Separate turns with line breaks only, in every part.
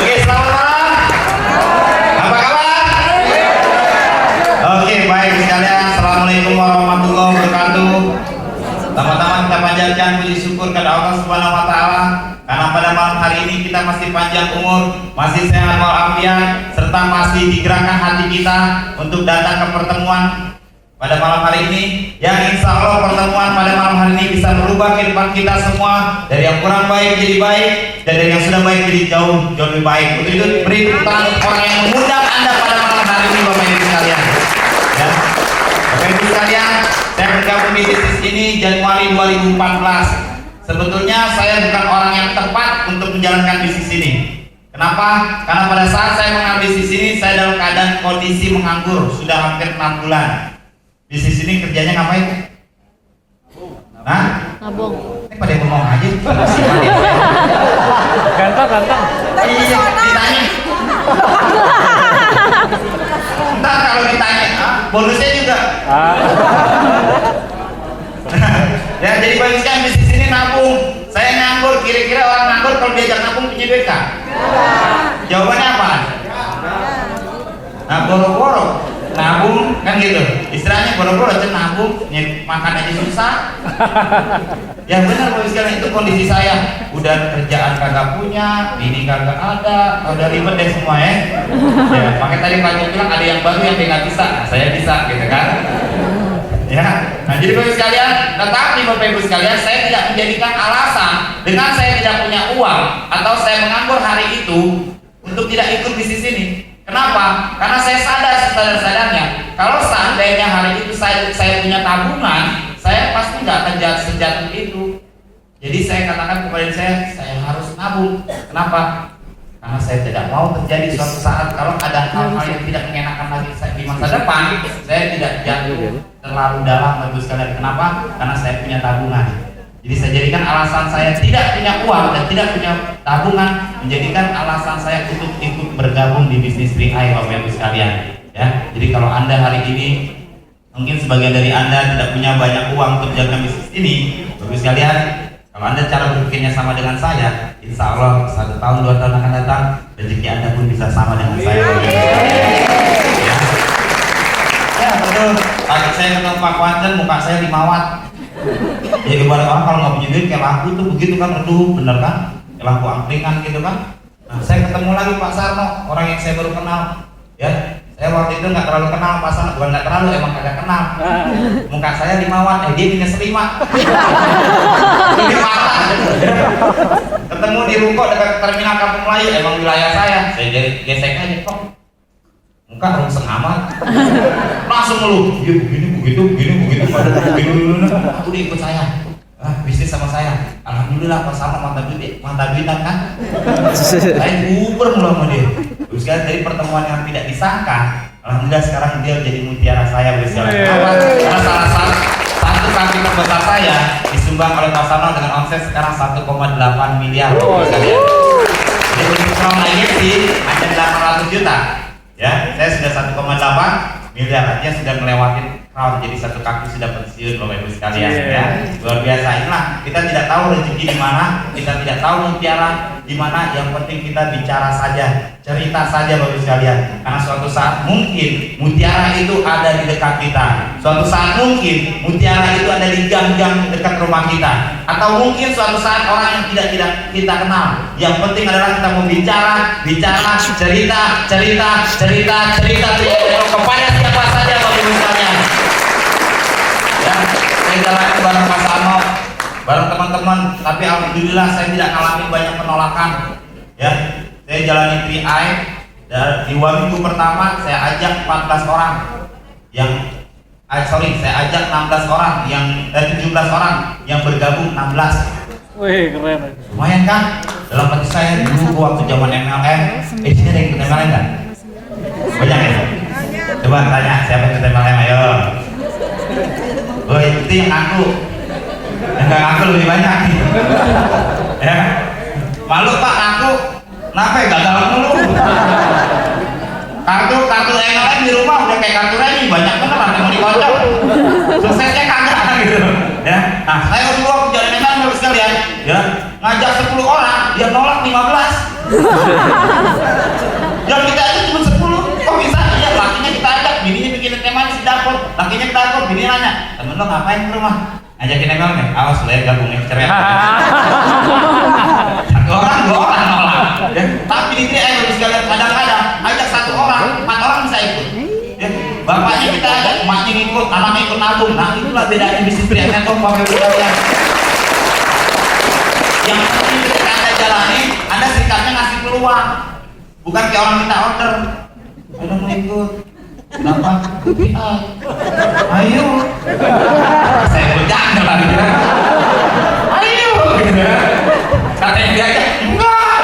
Oke, selamat malam. Apa kabar? Oke, baik sekalian. Assalamualaikum warahmatullahi wabarakatuh. Pertama-tama kita panjatkan puji syukur kepada Allah Subhanahu wa taala karena pada malam hari ini kita masih panjang umur, masih sehat walafiat, serta masih digerakkan hati kita untuk datang ke pertemuan pada malam hari ini, yang insya Allah pertemuan pada malam hari ini bisa merubah kehidupan kita semua dari yang kurang baik jadi baik, dan dari yang sudah baik jadi jauh lebih baik. Untuk itu beri tepuk tangan untuk orang yang mengundang Anda pada malam hari ini, Bapak Ibu sekalian. Ya. Bapak Ibu sekalian, saya bergabung di bisnis ini Januari 2014. Sebetulnya saya bukan orang yang tepat untuk menjalankan bisnis ini. Kenapa? Karena pada saat saya mengambil bisnis ini, saya dalam keadaan kondisi menganggur sudah hampir 6 bulan. Bisnis ini kerjanya ngapain? Hah?
Nabung.
Ini pada ngomong aja.
Ganteng.
Iya, ditanya. Ntar kalau ditanya, bonusnya juga. Ya, jadi bagikan bisnis ini nabung. Saya nganggur, kira-kira orang nganggur kalau diajak nabung punya duit kah? Jawabannya apa? Nah, boro-boro nabung kan gitu, istilahnya boro-boro aja nabung, makan aja susah. Ya benar Bapak sekalian, itu kondisi saya. Udah kerjaan kagak punya, ini kagak ada, udah ribet deh semua ya. Ya, makanya tadi Pak Jo bilang ada yang baru yang dia nggak bisa, nah, saya bisa gitu kan. Ya, nah jadi Bapak sekalian, tetapi Bapak Ibu sekalian, saya tidak menjadikan alasan dengan saya tidak punya uang atau saya menganggur hari itu untuk tidak ikut bisnis ini. Kenapa? Karena saya sadar-sadarnya kalau seandainya hari itu saya punya tabungan, saya pasti nggak akan sejatuh itu. Jadi saya katakan kepada diri saya harus nabung. Kenapa? Karena saya tidak mau terjadi suatu saat kalau ada hal-hal yang tidak mengenakan lagi di masa depan, saya tidak jatuh terlalu dalam. Bagus sekalian. Kenapa? Karena saya punya tabungan. Jadi saya jadikan alasan saya tidak punya uang dan tidak punya tabungan menjadikan alasan saya untuk ikut bergabung di bisnis Bring Eye, Bapak Ibu sekalian. Ya, jadi kalau Anda hari ini mungkin sebagian dari Anda tidak punya banyak uang untuk menjalankan bisnis ini, Bapak Ibu sekalian, kalau Anda cara berpikirnya sama dengan saya, insya Allah 1 tahun 2 tahun akan datang rezeki Anda pun bisa sama dengan saya. Ya betul. Tadi saya ketemu Pak Kuanten, muka saya dimawat. Jadi kepada orang kalau nggak punya duit kayak lampu tuh begitu kan, redup, bener kan? Kayak lampu angkringan gitu kan. Nah, saya ketemu lagi Pak Sarno, orang yang saya baru kenal. Ya, saya waktu itu nggak terlalu kenal Pak Sarno, bukan nggak terlalu, emang kagak kenal. Muka saya dimawat, dia minus 5. Ini parah. Ketemu di ruko dekat terminal Kampung Melayu, emang wilayah saya jadi gesek aja kok. Muka rungseng amat. Langsung ngeluh, dia begini begitu pada begini aku ikut saya. Bisnis sama saya. Alhamdulillah Pak Sarno mantap duitan kan. Saya uber mulu sama dia. Terus kan dari pertemuan yang tidak disangka, alhamdulillah sekarang dia jadi mutiara saya bersekali. Karena salah satu kaki terbesar saya disumbang oleh Pak Sarno dengan omset sekarang 1,8 miliar. Jadi untuk tahun lagi sih hanya 800 juta. Ya, saya sudah 1,8 miliar, artinya sudah melewati crown, jadi satu kaki sudah pensiun Bapak Ibu sekalian. Ya, luar biasa. Inilah, kita tidak tahu rezeki di mana, kita tidak tahu mutiara di mana, yang penting kita bicara saja, cerita saja Bapak Ibu sekalian. Karena suatu saat mungkin mutiara itu ada di dekat kita, suatu saat mungkin mutiara itu ada di gang-gang dekat rumah kita, atau mungkin suatu saat orang yang tidak kita kenal. Yang penting adalah kita mau bicara, cerita kepada siapa saja Bapak Ibu sekalian. Ya, saya jalan bareng Pak Sarno, bareng teman-teman, tapi alhamdulillah saya tidak ngalamin banyak penolakan. Ya, saya jalani 3i dan di minggu pertama saya ajak 14 orang yang saya ajak 16 orang yang 17 orang yang bergabung 16.
Wih, keren.
Lumayan kan? Dalam hati saya dulu waktu zaman MLM, sini ada yang ikut MLM kan? Banyak ya? Coba tanya siapa yang ikut MLM, ayo. Oh itu yang ngaku, yang gak ngaku lebih banyak. Ya, malu Pak ngaku, kenapa ya gagal mulu? Kartu MLM di rumah udah kayak kartu remi, banyak banget lah yang mau dikocok. Suksesnya kagak gitu. Ya, nah saya dulu waktu jalan MLM Bapak sekalian, ya ngajak 10 orang, dia nolak 15. Yang kita aja cuma 10, kok bisa? Iya, lakinya kita ajak, bininya bikin teh manis di dapur, lakinya ke dapur, bini nanya, temen lo ngapain ke rumah? Ngajakin ML nih, awas lo ya gabung nih, cerai. Satu orang, 2 orang nolak. Ya, tapi di sini Bapak sekalian kadang-kadang ajak 1 orang, 4 orang bisa ikut. Ya, bapaknya kita ajak, emaknya ngikut, anaknya ikut nabung. Nah itulah bedanya bisnis freelance tuh Bapak sekalian. Yang penting ketika Anda jalani, Anda sikapnya ngasih peluang. Bukan kayak orang minta order. Ayo mau ikut. Kenapa? Ayo. Saya bercanda lagi. Ayo. Katanya dia aja. Enggak.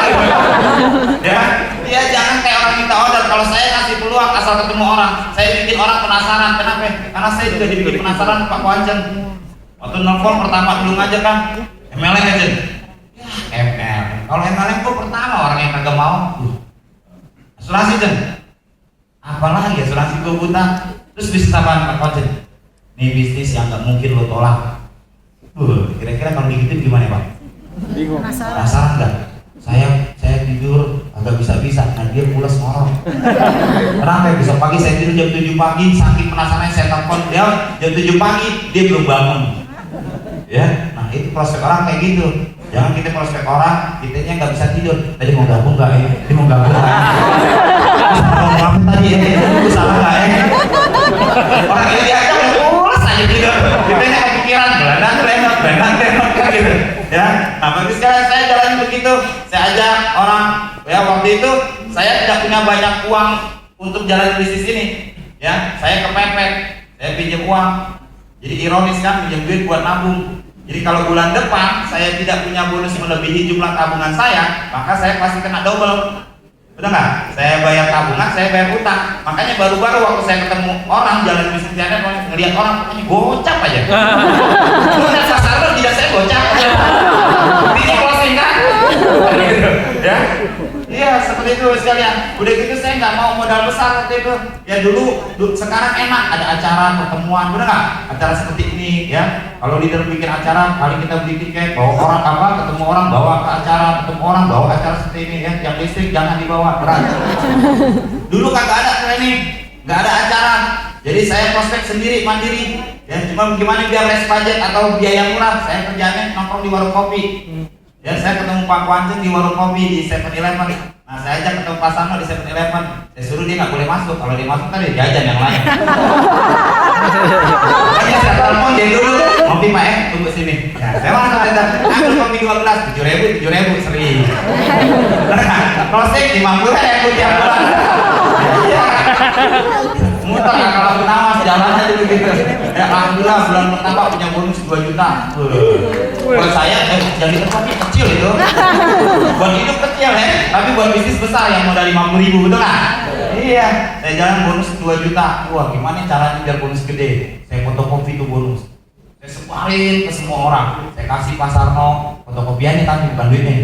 Ya, dia jangan kayak orang minta order. Kalau saya kasih peluang asal ketemu orang, saya bikin orang penasaran. Kenapa? Karena saya juga dibikin penasaran Pak Koancen. Waktu nelfon pertama dulu ngajak kan, MLM aja. Ya, ML. Kalau MLM kok pertama orang yang kagak mau. Asuransi Jen. Apalagi asuransi gue buta. Terus bisnis apaan Pak Koancen? Ini bisnis yang nggak mungkin lo tolak. Kira-kira kalau digituin gimana Pak?
Bingung.
Penasaran nggak? Saya tidur agak bisa-bisa, nah dia pulas ngorok. Kenapa? Besok pagi saya tidur jam 7 pagi, saking penasaran saya telepon dia jam 7 pagi, dia belum bangun. Ya, nah itu prospek orang kayak gitu. Jangan kita prospek orang, kitanya nggak bisa tidur. Tadi mau gabung nggak ya? Dia mau gabung nggak ya? Ngomong apa tadi ya? Itu salah nggak ya? Orang ini diajak udah pulas aja tidur. Kitanya kepikiran, berenang kan gitu. Ya, nah bagi sekarang saya jalan begitu. Saya ajak orang, ya waktu itu saya tidak punya banyak uang untuk jalan bisnis ini. Ya, saya kepepet, saya pinjam uang. Jadi ironis kan, pinjam duit buat nabung. Jadi kalau bulan depan saya tidak punya bonus melebihi jumlah tabungan saya, maka saya pasti kena double. Betul nggak? Saya bayar tabungan, saya bayar utang. Makanya baru-baru waktu saya ketemu orang jalan bisnis internet, ngelihat orang pokoknya gocap aja. Bukan pasar lo tidak saya gocap. Ini closing kan? Ya, iya seperti itu sekalian. Udah gitu saya nggak mau modal besar waktu itu. Ya dulu sekarang enak ada acara pertemuan, bener nggak? Acara seperti ini ya. Kalau leader bikin acara, kali kita beli tiket, bawa orang apa, ketemu orang bawa ke acara, ketemu orang bawa acara seperti ini ya. Yang listrik jangan dibawa berat. Dulu kagak ada training, nggak ada acara. Jadi saya prospek sendiri mandiri. Ya cuma gimana biar less budget atau biaya murah, saya kerjanya nongkrong di warung kopi. Ya saya ketemu Pak Koancen di warung kopi di 7-Eleven. Nah saya ajak ketemu Pak Samo di 7-Eleven. Saya suruh dia nggak boleh masuk. Kalau dia masuk kan dia jajan yang lain. Makanya saya telepon dia dulu. Kopi Pak tunggu sini. Ya, saya masuk tenda. Ambil kopi 12, 7.000, seri. Closing 50 ya tiap bulan. Iya. Muter ya kalau pertama jalan aja begitu. Ya alhamdulillah bulan pertama punya bonus 2 juta. Buat saya jadi tempatnya kecil itu. Buat hidup kecil ya, tapi buat bisnis besar yang modal 50.000 betul nggak? Iya, saya jalan bonus 2 juta. Wah gimana caranya biar bonus gede? Saya fotokopi tuh bonus. Saya sebarin ke semua orang. Saya kasih Pak Sarno fotokopiannya tapi bukan duitnya.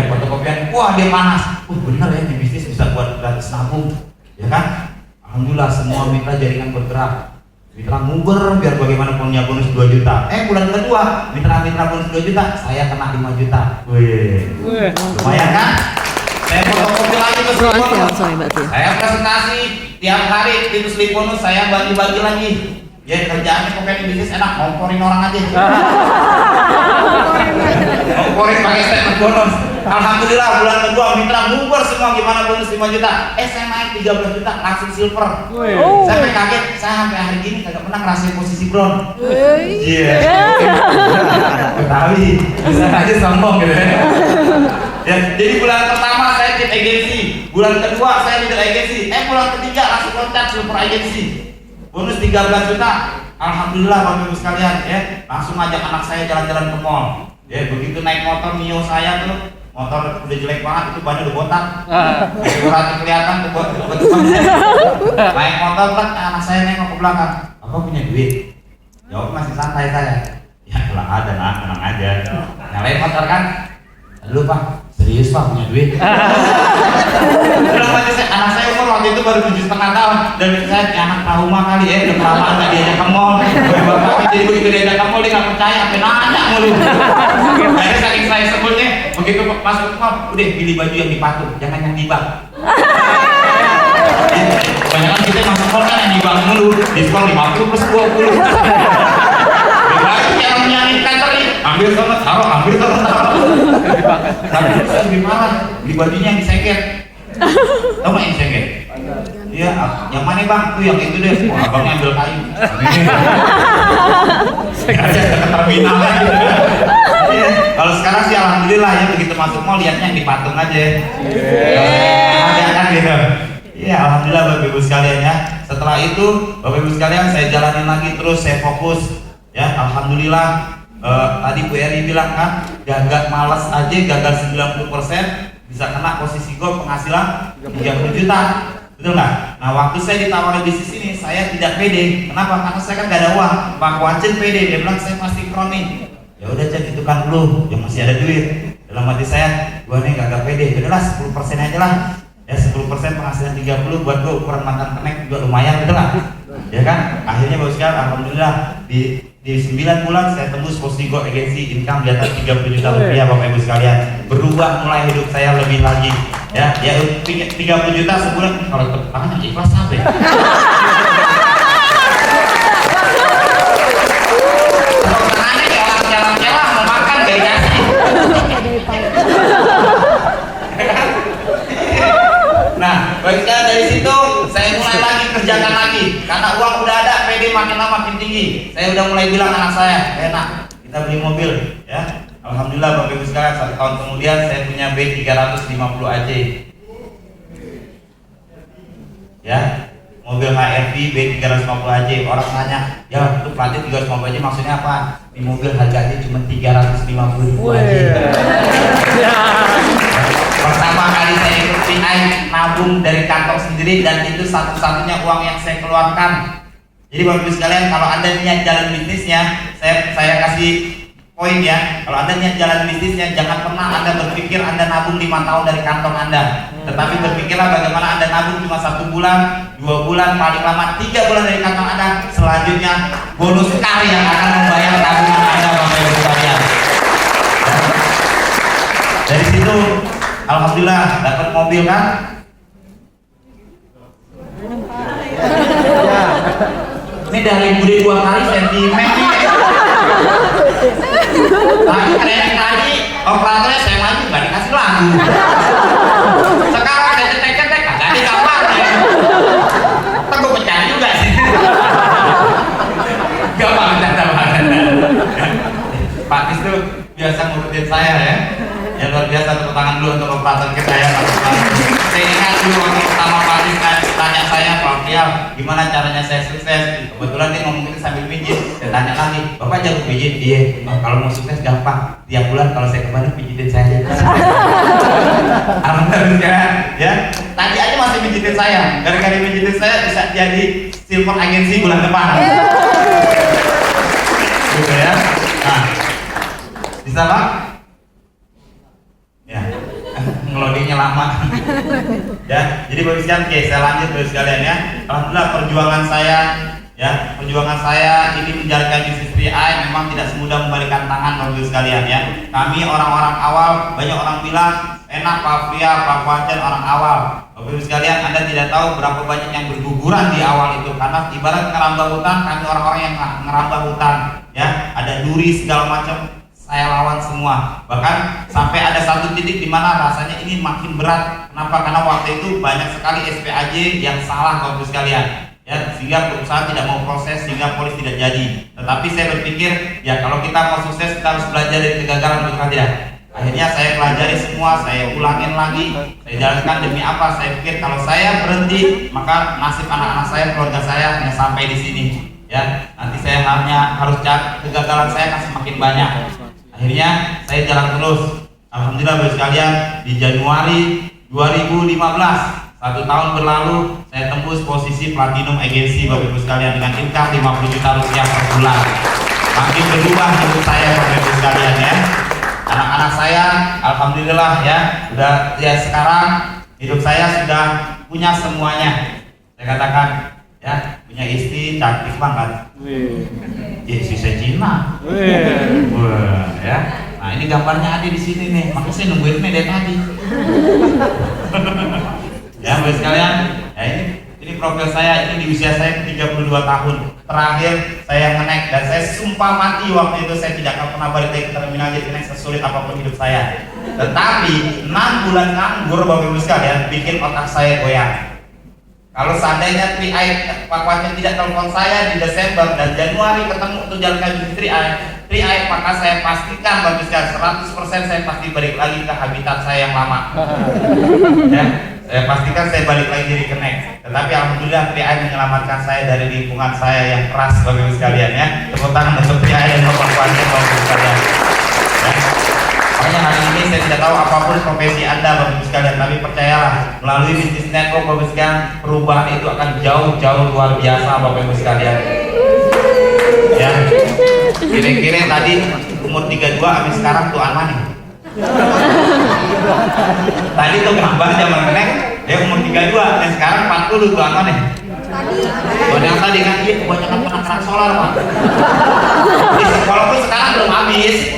Fotokopian, wah dia panas. Bener ya di bisnis bisa buat gratis nabung, ya kan? Alhamdulillah semua mitra jaringan bergerak. Mitra nguber biar bagaimana punya bonus 2 juta. Bulan kedua mitra bonus 2 juta, saya kena 5 juta. Wih, lumayan kan? Saya fotokopi lagi ke bonus. Saya presentasi tiap hari itu slip bonus saya bagi-bagi lagi. Ya kerjaannya pokoknya bisnis enak, ngomporin orang aja. Ngomporin pakai statement bonus. Alhamdulillah bulan kedua mitra nguber semua gimana bonus 5 juta. Saya naik 13 juta langsung silver. Saya sampai kaget, saya sampai hari ini kagak pernah ngerasain posisi brown. Iya. Ketahui, bisa aja sombong gitu ya. Ya, jadi bulan pertama saya tip agensi, bulan kedua saya leader agensi, bulan ketiga langsung loncat silver agensi. Bonus 13 juta. Alhamdulillah Bapak Ibu sekalian ya, langsung ngajak anak saya jalan-jalan ke mall. Ya, begitu naik motor Mio saya tuh, motor udah jelek banget itu bannya udah botak. Uratnya kelihatan tuh buat naik motor kan anak saya nengok ke belakang. Bapak punya duit? Jawab masih santai saya. Ya kalau ada nak, tenang aja. Nyalain motor kan? Lu Pak, serius Pak punya duit? Anak saya umur waktu waktu itu baru 7,5 tahun dan saya anak trauma kali ya, udah kelamaan nggak diajak ke mall. Bapaknya jadi begitu diajak ke mall dia nggak percaya, sampai nanya mulu. Akhirnya saking saya sebelnya begitu masuk ke mall, udah pilih baju yang dipatung, jangan yang di bang. Kebanyakan kita masuk mall kan yang di bang mulu, diskon 50 plus 20. Yang nyari kantor ini, ambil sana taruh, ambil sana taruh. Tapi saya lebih parah, di bajunya yang disengket. Tahu nggak yang disengket? Iya, yang mana bang? Tuh yang itu deh. Wah, abangnya ambil kayu. Aja ke terminal lagi. Kalau sekarang sih alhamdulillah ya, begitu masuk mall lihatnya yang dipatung aja. Ada kan gitu. Iya, alhamdulillah Bapak Ibu sekalian ya. Setelah itu Bapak Ibu sekalian saya jalanin lagi terus, saya fokus. Ya, alhamdulillah tadi Bu Eri bilang kan, gagal malas aja gagal 90%, bisa kena posisi gol penghasilan 30 juta. Betul nggak? Nah, waktu saya ditawarin bisnis ini, saya tidak pede. Kenapa? Karena saya kan gak ada uang. Pak Wancen pede, dia bilang saya pasti kronik. Ya udah cek itu kan dulu, yang masih ada duit. Dalam hati saya, gua nih gak pede. Udahlah 10% aja lah. Ya 10% penghasilan 30 buat gua ukuran mantan kenek juga lumayan, betul nggak? Ya kan? Akhirnya bagus sekali, alhamdulillah di 9 bulan saya tembus posisi Go Agency, income di atas 30 juta rupiah Bapak Ibu sekalian. Berubah mulai hidup saya lebih lagi. Ya 30 juta sebulan, kalau tepuk tangan ikhlas sampai. Tepuk tangannya kayak orang jalan-jalan mau makan gak dikasih. Nah, baik sekali dari situ saya mulai lagi kerjakan lagi karena uang udah ada, PD makin lama makin tinggi. Saya udah mulai bilang anak saya, enak kita beli mobil ya. Alhamdulillah Bapak Ibu sekalian, 1 tahun kemudian saya punya B350 AJ ya, mobil HRV B350 AJ. Orang tanya, ya itu pelatih 350 AJ maksudnya apa? Di mobil harganya cuma 350.000 AJ. Pertama kali saya ikut PI, nabung dari kantong sendiri, dan itu satu-satunya uang yang saya keluarkan. Jadi Bapak Ibu sekalian, kalau Anda niat jalan bisnisnya, saya kasih poin ya. Kalau Anda niat jalan bisnisnya, jangan pernah Anda berpikir Anda nabung 5 tahun dari kantong Anda. Tetapi berpikirlah bagaimana Anda nabung cuma 1 bulan, 2 bulan, paling lama 3 bulan dari kantong Anda. Selanjutnya bonus kali yang akan membayar tabungan Anda Bapak Ibu sekalian. Dari situ alhamdulillah dapat mobil kan? Ini dari bude 2 kali sentimen nih. Tapi keren tadi operatornya saya maju nggak dikasih lagu. Sekarang saya cetek-cetek nggak di kamarnya. Ntar gue pecah juga sih. Gak banget. Pak Tis tuh biasa ngurutin saya ya. Ya luar biasa, tepuk tangan dulu untuk operator kita ya Pak. Saya ingat dulu waktu pertama Pak Tis tanya saya, Pak Fial, gimana caranya saya sukses? Kebetulan dia ngomong gitu sambil pijit. Saya tanya lagi, Bapak jago pijit? Iya. Kalau mau sukses gampang. Tiap bulan kalau saya ke Bandung pijitin saya. Alhamdulillah ya. Tadi aja masih pijitin saya. Gara-gara pijitin saya bisa jadi silver agency bulan depan. Gitu ya. Nah, bisa Pak? Ya, ngelodingnya lama. Ya, jadi Bapak sekalian, oke, saya lanjut Bapak sekalian ya. Alhamdulillah perjuangan saya ini menjalankan bisnis PI memang tidak semudah membalikan tangan Bapak sekalian ya. Kami orang-orang awal, banyak orang bilang enak Pak Fria, Pak Wancen orang awal. Bapak sekalian, Anda tidak tahu berapa banyak yang berguguran di awal itu, karena ibarat ngerambah hutan, kami orang-orang yang ngerambah hutan ya, ada duri segala macam. Saya lawan semua, bahkan sampai ada satu titik di mana rasanya ini makin berat. Kenapa? Karena waktu itu banyak sekali SPAJ yang salah Bapak sekalian, ya, sehingga perusahaan tidak mau proses, sehingga polis tidak jadi. Tetapi saya berpikir, ya kalau kita mau sukses kita harus belajar dari kegagalan, betul tidak? Akhirnya saya pelajari semua, saya ulangin lagi, saya jalankan demi apa? Saya pikir kalau saya berhenti, maka nasib anak-anak saya, keluarga saya hanya sampai di sini. Ya, nanti saya hanya harus cari kegagalan saya kan semakin banyak. Akhirnya saya jalan terus. Alhamdulillah Bapak sekalian, di Januari 2015, 1 tahun berlalu, saya tembus posisi platinum agency Bapak Ibu sekalian dengan income 50 juta rupiah per bulan. Makin berubah hidup saya Bapak Ibu sekalian ya. Anak-anak saya alhamdulillah ya, udah ya sekarang hidup saya sudah punya semuanya. Saya katakan, ya, punya istri cantik banget. Ya, istri Cina. Wah, ya. Nah, ini gambarnya ada di sini nih. Makanya saya nungguin nih dari tadi. Ya, Bapak sekalian, ya ini profil saya, ini di usia saya 32 tahun. Terakhir saya nge-naik dan saya sumpah mati waktu itu saya tidak akan pernah balik lagi ke terminal Jatinangor sesulit apapun hidup saya. Tetapi 6 bulan nganggur Bapak Ibu sekalian bikin otak saya goyang. Kalau seandainya 3i Pak Wacan tidak telepon saya di Desember dan Januari ketemu untuk jalan kaji 3i, maka saya pastikan Bapak Ibu sekalian 100% saya pasti balik lagi ke habitat saya yang lama. Ya, saya pastikan saya balik lagi di Connect. Tetapi alhamdulillah 3i menyelamatkan saya dari lingkungan saya yang keras Bapak Ibu sekalian ya. Tepuk tangan untuk 3i dan Bapak Wacan Bapak Ibu sekalian. Ya. Makanya hari ini saya tidak tahu apapun profesi Anda Bapak Ibu sekalian, tapi percayalah melalui bisnis network Bapak Ibu sekalian, perubahan itu akan jauh-jauh luar biasa Bapak Ibu sekalian. Ya. Kira-kira tadi umur 32 sampai sekarang tuh mana nih? Tadi tuh gambar zaman Connect dia umur 32 dan sekarang 40 tuh mana nih? Buat yang tadi kan dia kebanyakan kerak solar Pak. Walaupun sekarang belum habis,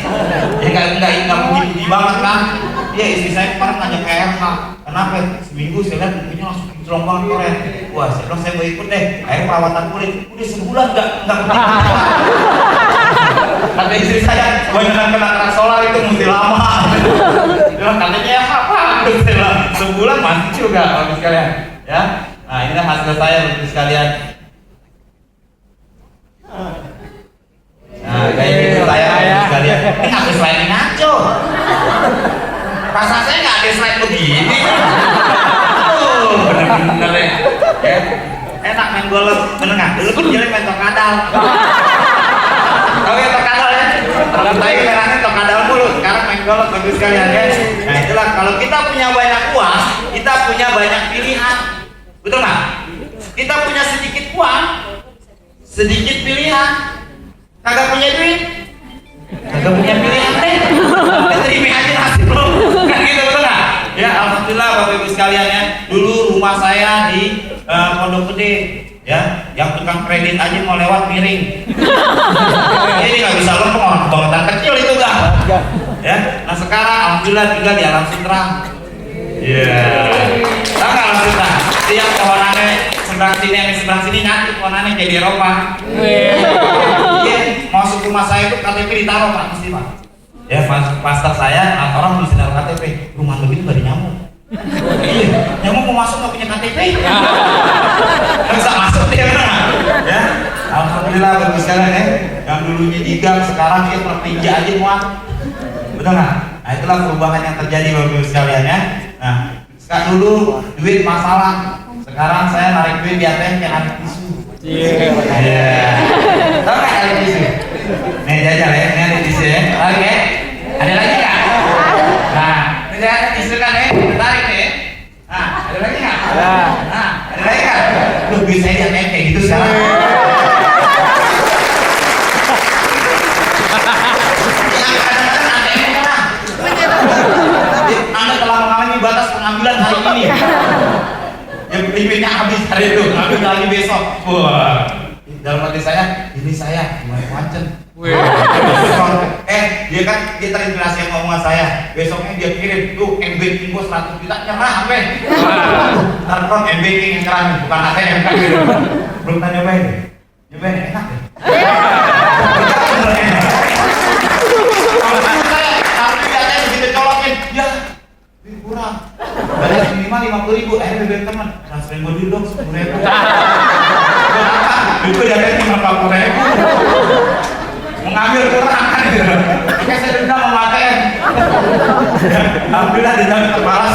ya nggak begini banget kan? Iya istri saya kemarin ngajak ke RH. Kenapa? Seminggu saya lihat bukunya langsung kinclong banget keren. Wah saya bilang saya mau ikut deh. Akhirnya perawatan kulit. Udah sebulan nggak begitu. Kata istri saya kebanyakan kena kerak solar itu mesti lama. Bilang katanya ya apa? Sebulan masih juga Bapak sekalian. Ya. Nah inilah hasil saya Bapak sekalian. Nah kayak gitu saya Bapak sekalian. Ini habis slide ngaco. Rasa saya nggak ada slide begini. Bener-bener ya. Enak main golf, bener nggak? Dulu kan jadi main tokadal. Oke tokadal ya. Kalau tadi merahnya tokadal mulu. Sekarang main golf Bapak sekalian ya. Nah itulah kalau kita punya banyak uang, kita punya banyak pilihan. Betul nggak? Kita punya sedikit uang, sedikit pilihan. Kagak punya duit, kagak punya pilihan deh. Terima aja nasib lo. Kan gitu betul nggak? Ya alhamdulillah Bapak Ibu sekalian ya. Dulu rumah saya di Pondok Gede, ya, yang tukang kredit aja mau lewat miring. Ini nggak bisa lempeng orang kebangetan kecil itu gak? Ya. Nah sekarang alhamdulillah tinggal di alam sutra. Iya. Tahu nggak alam sutra? Tiap pohonannya seberang sini, yang seberang sini nanti pohonannya jadi Eropa. Iya. Masuk rumah saya itu KTP ditaruh Pak, mesti Pak. Ya pastor saya, orang mesti taruh KTP. Rumah lu itu gak ada nyamuk. Iya, nyamuk mau masuk nggak punya KTP. Nggak bisa masuk dia benar. Ya, alhamdulillah Bapak sekalian ya. Yang dulunya digang sekarang dia tertinggi aja muat. Betul nggak? Nah itulah perubahan yang terjadi Bapak sekalian ya. Nah, sekarang dulu duit masalah. Sekarang saya narik duit di ATM kayak narik tisu. Iya. Tahu nggak narik tisu? Nih jajal ya, ini ada tisu ya. Tarik ya. Ada lagi nggak? Nah, ini saya tisu kan ya. Tarik nih. Nah, ada lagi nggak? Nah, ada lagi nggak? Lu bisa di ATM kayak gitu sekarang. Anda telah mengalami batas pengambilan hari ini. Yang limitnya habis hari itu, habis lagi besok. Wah, dalam hati saya, ini saya mulai Wacan. Dia kan dia terinspirasi yang ngomongan saya. Besoknya dia kirim tuh MBK gua 100 juta nyerah apa? Telepon MBK yang keren, bukan ATM kan gitu. Belum tanya nyobain, nyobain enak ya. Kurang, bayar minimal 50.000, akhirnya BBM teman, transferin gue dulu dong 10.000. Kenapa? Itu jadi 50.000. Mengambil kurang kan gitu. Oke saya dendam sama ATM. Alhamdulillah dendam terbalas.